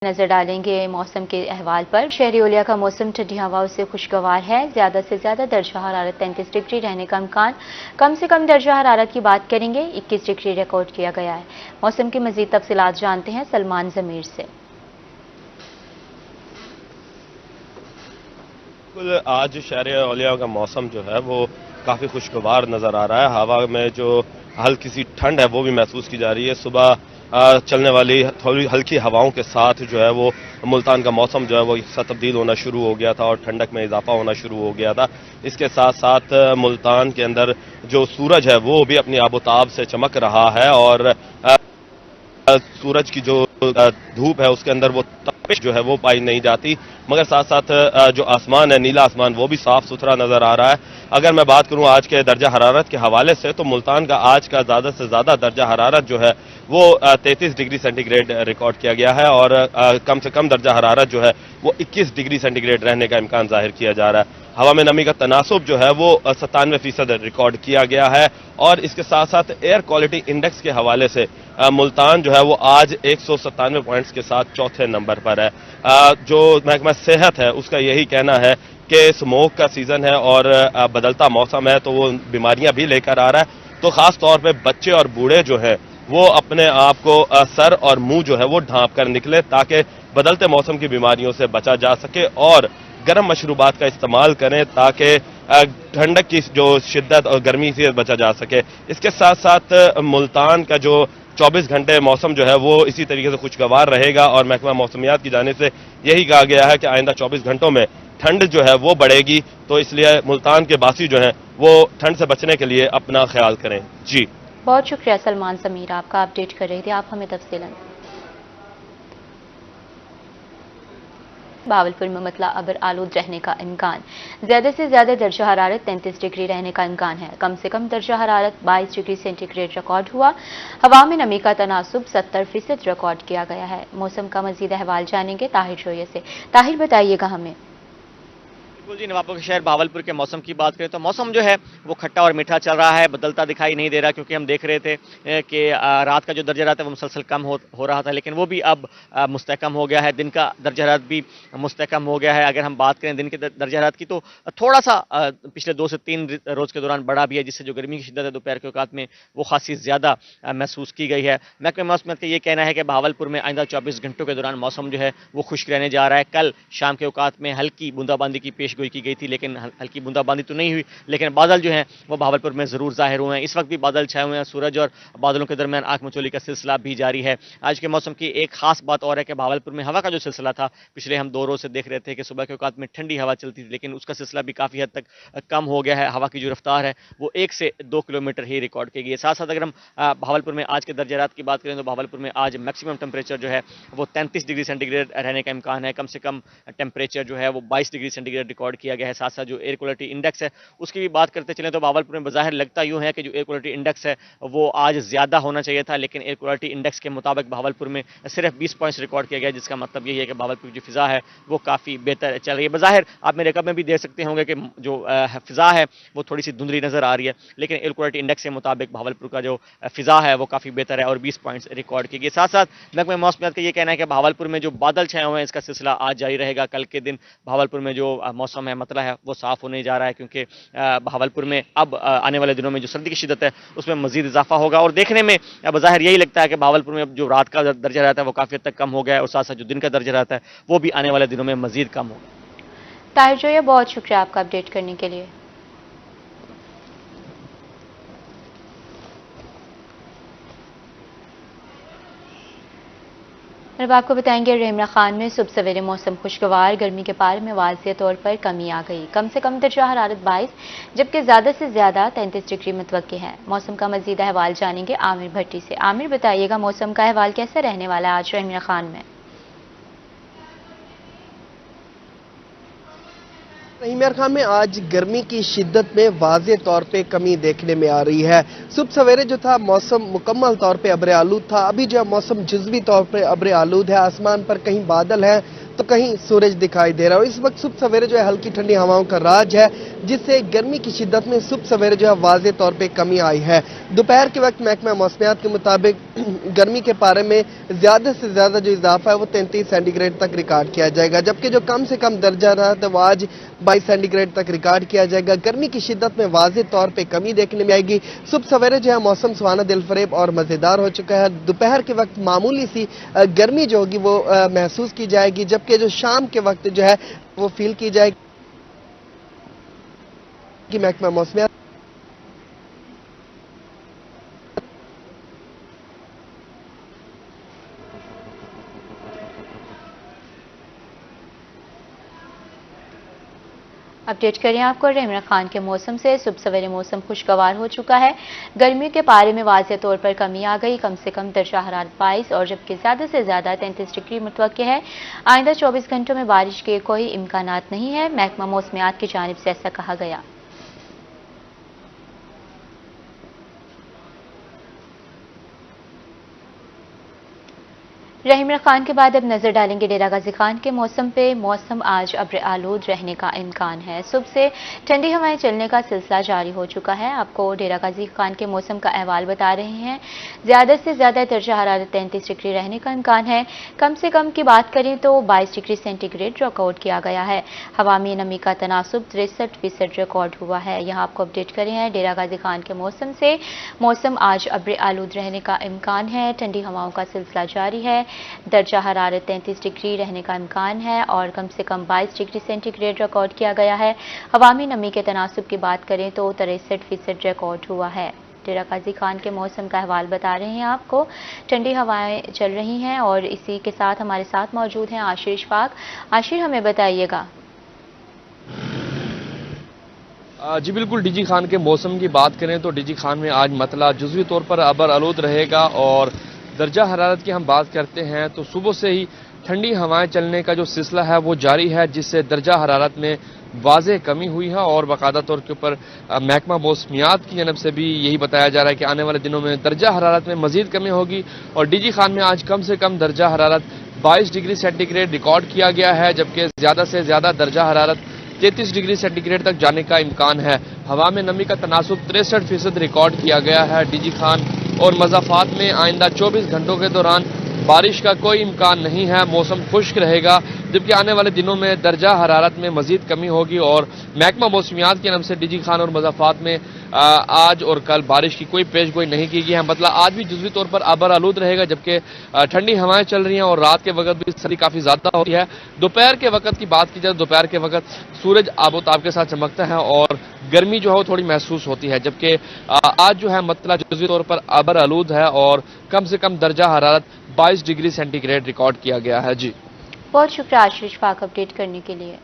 नजर डालेंगे मौसम के अहवाल पर। शहरी ओलिया का मौसम ठंडी हवाओं से खुशगवार है। ज्यादा से ज्यादा दर्जा हरारत 33 डिग्री रहने का इम्कान। कम से कम दर्जा हरारत की बात करेंगे 21 डिग्री रिकॉर्ड किया गया है। मौसम की मजीद तफसीलात जानते हैं सलमान जमीर से। बिल्कुल, आज शहर औलिया का मौसम जो है वो काफ़ी खुशगवार नज़र आ रहा है। हवा में जो हल्की सी ठंड है वो भी महसूस की जा रही है। सुबह चलने वाली थोड़ी हल्की हवाओं के साथ जो है वो मुल्तान का मौसम जो है वो एक सा तब्दील होना शुरू हो गया था और ठंडक में इजाफा होना शुरू हो गया था। इसके साथ साथ मुल्तान के अंदर जो सूरज है वो भी अपनी आबोताब से चमक रहा है और सूरज की जो धूप है उसके अंदर वो तपिश जो है वो पाई नहीं जाती, मगर साथ साथ जो आसमान है नीला आसमान वो भी साफ सुथरा नजर आ रहा है। अगर मैं बात करूं आज के दर्जा हरारत के हवाले से तो मुल्तान का आज का ज्यादा से ज्यादा दर्जा हरारत जो है वो 33 डिग्री सेंटीग्रेड रिकॉर्ड किया गया है और कम से कम दर्जा हरारत जो है वो 21 डिग्री सेंटीग्रेड रहने का इम्कान जाहिर किया जा रहा है। हवा में नमी का तनासुब जो है वो 97% रिकॉर्ड किया गया है और इसके साथ साथ एयर क्वालिटी इंडेक्स के हवाले से मुल्तान जो है वो आज 197 पॉइंट्स के साथ चौथे नंबर पर है। जो महकमा सेहत है उसका यही कहना है कि स्मोक का सीजन है और बदलता मौसम है तो वो बीमारियां भी लेकर आ रहा है। तो खास तौर पे बच्चे और बूढ़े जो हैं वो अपने आप को सर और मुंह जो है वो ढांप कर निकले ताकि बदलते मौसम की बीमारियों से बचा जा सके और गर्म मशरूबात का इस्तेमाल करें ताकि ठंडक की जो शिद्दत और गर्मी से बचा जा सके। इसके साथ साथ मुल्तान का जो 24 घंटे मौसम जो है वो इसी तरीके से खुशगवार रहेगा और महकमा मौसमियात की जानिब से यही कहा गया है कि आइंदा 24 घंटों में ठंड जो है वो बढ़ेगी, तो इसलिए मुल्तान के बासी जो है वो ठंड से बचने के लिए अपना ख्याल करें। जी बहुत शुक्रिया सलमान जमीर, आपका अपडेट कर रहे थे आप हमें तफसीलन। बावलपुर में मतला अबर आलूद रहने का इम्कान। ज्यादा से ज्यादा दर्जा हरारत 33 डिग्री रहने का इम्कान है। कम से कम दर्जा हरारत 22 डिग्री सेंटीग्रेड रिकॉर्ड हुआ। हवा में नमी का तनासुब 70% रिकॉर्ड किया गया है। मौसम का मजीद अहवाल जानेंगे ताहिर शोये से। ताहिर बताइएगा हमें। बिल्कुल जी, नवाबों के शहर बावलपुर के मौसम की बात करें तो मौसम जो है वो खट्टा और मीठा चल रहा है, बदलता दिखाई नहीं दे रहा, क्योंकि हम देख रहे थे कि रात का जो दर्जा हरारत है वो मुसलसल कम हो रहा था, लेकिन वो भी अब मुस्तहकम हो गया है। दिन का दर्जा हरारत भी मुस्तहकम हो गया है। अगर हम बात करें दिन के दर्जा हरारत की तो थोड़ा सा पिछले 2 से 3 रोज के दौरान बढ़ा भी है, जिससे जो गर्मी की शिद्दत है दोपहर के औकात में वो खासी ज्यादा महसूस की गई है। महकमे मौसमियात का ये कहना है कि भावलपुर में आइंदा 24 घंटों के दौरान मौसम जो है वो खुश्क रहने जा रहा है। कल शाम के औकात में हल्की बूंदाबांदी की पेशगोई की गई थी, लेकिन हल्की बूंदाबांदी तो नहीं हुई, लेकिन बादल जो हैं वो भावलपुर में जरूर जाहिर हुए हैं। इस वक्त भी बादल छाए हुए हैं, सूरज और बादलों के दरमियान आंख मचोली का सिलसिला भी जारी है। आज के मौसम की एक खास बात और है कि भावलपुर में हवा का जो सिलसिला था, पिछले हम 2 रोज से देख रहे थे कि सुबह के औकात में ठंडी हवा चलती थी, लेकिन उसका सिलसिला भी काफी हद तक कम हो गया है। हवा की जो रफ्तार है वो 1 से 2 किलोमीटर ही रिकॉर्ड की गई है। साथ साथ अगर हम भावलपुर में आज के दर्जा हरारत की बात करें तो भावलपुर में आज मैक्सिमम टेम्परेचर जो है वो 33 डिग्री सेंटीग्रेड रहने का इम्कान है। कम से कम टेम्परेचर जो है वो 22 डिग्री सेंटीग्रेड रिकॉर्ड किया गया है। साथ साथ जो एयर क्वालिटी इंडेक्स है उसकी भी बात करते चलें तो भावलपुर में बज़ाहिर लगता यूं है कि जो एयर क्वालिटी इंडेक्स है वो आज ज्यादा होना चाहिए था, लेकिन एयर क्वालिटी इंडेक्स के मुताबिक भावलपुर में सिर्फ 20 पॉइंट्स रिकॉर्ड किया गया, जिसका मतलब यही है कि भावलपुर की जो फिजा है वो काफी बेहतर चल रही है। बज़ाहिर आप मेरे कब में भी देख सकते होंगे कि जो फिजा है वो थोड़ी सी धुंधली नजर आ रही है, लेकिन एयर क्वालिटी इंडेक्स के मुताबिक भावलपुर का जो फिजा है वो काफी बेहतर है और 20 पॉइंट्स रिकॉर्ड किए गए। साथ साथ महकमे मौसमियात का ये कहना है कि भावलपुर में जो बादल छाए हुए हैं इसका सिलसिला आज जारी रहेगा। कल के दिन भावलपुर में जो मौसम है मतला है वो साफ होने जा रहा है, क्योंकि भावलपुर में अब आने वाले दिनों में जो सर्दी की शिद्दत है उसमें मजीद इजाफा होगा और देखने में बज़ाहिर यही लगता है कि भावलपुर में जो रात का दर्जा रहता है वो काफी हद तक कम हो गया है और साथ साथ जो दिन का दर्जा रहता है वो भी आने वाले दिनों में मजीद कम होगा। ताहिर शोये, बहुत शुक्रिया आपका अपडेट करने के लिए। अब आपको बताएंगे रेमरा खान में सुबह सवेरे मौसम खुशगवार, गर्मी के पार में वाज़ेह तौर पर कमी आ गई। कम से कम दर्जा हरारत 22 जबकि ज्यादा से ज्यादा 33 डिग्री मुतवक्की है। मौसम का मजीद अहवाल जानेंगे आमिर भट्टी से। आमिर बताइएगा मौसम का अहवाल कैसा रहने वाला है आज रेमरा खान में। इमरान खान में आज गर्मी की शिद्दत में वाज़ेह तौर पे कमी देखने में आ रही है। सुबह सवेरे जो था मौसम मुकम्मल तौर पे अब्र आलूद था, अभी जो मौसम जुज़वी तौर पे अब्र आलूद है, आसमान पर कहीं बादल है तो कहीं सूरज दिखाई दे रहा है। और इस वक्त सुबह सवेरे जो है हल्की ठंडी हवाओं का राज है, जिससे गर्मी की शिद्दत में सुबह सवेरे जो है वाज़े तौर पे कमी आई है। दोपहर के वक्त महकमा मौसमियात के मुताबिक गर्मी के पारे में ज्यादा से ज्यादा जो इजाफा है वो 33 सेंटीग्रेड तक रिकॉर्ड किया जाएगा, जबकि जो कम से कम दर्जा रहा है वो आज 22 सेंटीग्रेड तक रिकॉर्ड किया जाएगा। गर्मी की शिद्दत में वाज़े तौर पे कमी देखने में आएगी। सुबह सवेरे जो है मौसम सुहाना, दिलफरेब और मजेदार हो चुका है। दोपहर के वक्त मामूली सी गर्मी जो होगी वो महसूस की जाएगी, जबकि जो शाम के वक्त जो है वो फील की जाएगी। महकमा मौसमियात अपडेट करें आपको इमरान खान के मौसम से। सुबह सवेरे मौसम खुशगवार हो चुका है। गर्मी के पारे में वाज़े तौर पर कमी आ गई। कम से कम दर्जा हरारत 22 और जबकि ज्यादा से ज्यादा 33 डिग्री मुतवक्के है। आइंदा 24 घंटों में बारिश के कोई इम्कानात नहीं है। महकमा मौसमियात की जानिब से ऐसा कहा गया। इमरान खान के बाद अब नजर डालेंगे डेरा गाजी खान के मौसम पे। मौसम आज अब्र आलूद रहने का इम्कान है। सुबह से ठंडी हवाएं चलने का सिलसिला जारी हो चुका है। आपको डेरा गाजी खान के मौसम का अहवाल बता रहे हैं। ज्यादा से ज्यादा दर्जा हरारत 33 डिग्री रहने का इम्कान है। कम से कम की बात करें तो 22 डिग्री सेंटीग्रेड रिकॉर्ड किया गया है। हवा में नमी का तनासुब 63% रिकॉर्ड हुआ है। यहाँ आपको अपडेट करें हैं डेरा गाजी खान के मौसम से। मौसम आज अब्र आलूद रहने का इम्कान है। ठंडी हवाओं का सिलसिला जारी है। दर्जा हरारत 33 डिग्री रहने का इम्कान है और कम से कम 22 डिग्री सेंटीग्रेड रिकॉर्ड किया गया है। हवा में नमी के तनासुब की बात करें तो 63% रिकॉर्ड हुआ है। डेरा गाजी खान के मौसम का अहवाल बता रहे हैं आपको। ठंडी हवाएं चल रही हैं और इसी के साथ हमारे साथ मौजूद हैं आशिर इशफाक। आशिर, हमें बताइएगा। जी बिल्कुल, डीजी खान के मौसम की बात करें तो डीजी खान में आज मतला जुज़वी तौर पर अबर आलूद रहेगा। और दर्जा हरारत की हम बात करते हैं तो सुबह से ही ठंडी हवाएं चलने का जो सिलसिला है वो जारी है, जिससे दर्जा हरारत में वाज़े कमी हुई है। और बाकायदा तौर के ऊपर महकमा मौसमियात की जानब से भी यही बताया जा रहा है कि आने वाले दिनों में दर्जा हरारत में मजीद कमी होगी। और डीजी खान में आज कम से कम दर्जा हरारत 22 डिग्री सेंटीग्रेड रिकॉर्ड किया गया है, जबकि ज्यादा से ज्यादा दर्जा हरारत 33 डिग्री सेंटीग्रेड तक जाने का इम्कान है। हवा में नमी का तनासुब 63% रिकॉर्ड किया गया है डीजी खान और मज़ाफ़ात में। आइंदा 24 घंटों के दौरान बारिश का कोई इम्कान नहीं है। मौसम खुश्क रहेगा, जबकि आने वाले दिनों में दर्जा हरारत में मजीद कमी होगी। और महकमा मौसमियात की तरफ से डीजी खान और मज़ाफ़ात में आज और कल बारिश की कोई पेशगोई नहीं की गई है। मतलब आज भी जुज़वी तौर पर अबर आलूद रहेगा, जबकि ठंडी हवाएं चल रही हैं और रात के वक्त भी सर्दी काफ़ी ज़्यादा होती है। दोपहर के वक्त की बात की जाए, दोपहर के वक्त सूरज आबोताब के साथ चमकता है और गर्मी जो है वो थोड़ी महसूस होती है, जबकि आज जो है मतलब जुज़वी तौर पर अबर आलूद है और कम से कम दर्जा हरारत 22 डिग्री सेंटीग्रेड रिकॉर्ड किया गया है। जी बहुत शुक्रिया आशीष इशफाक अपडेट करने के लिए।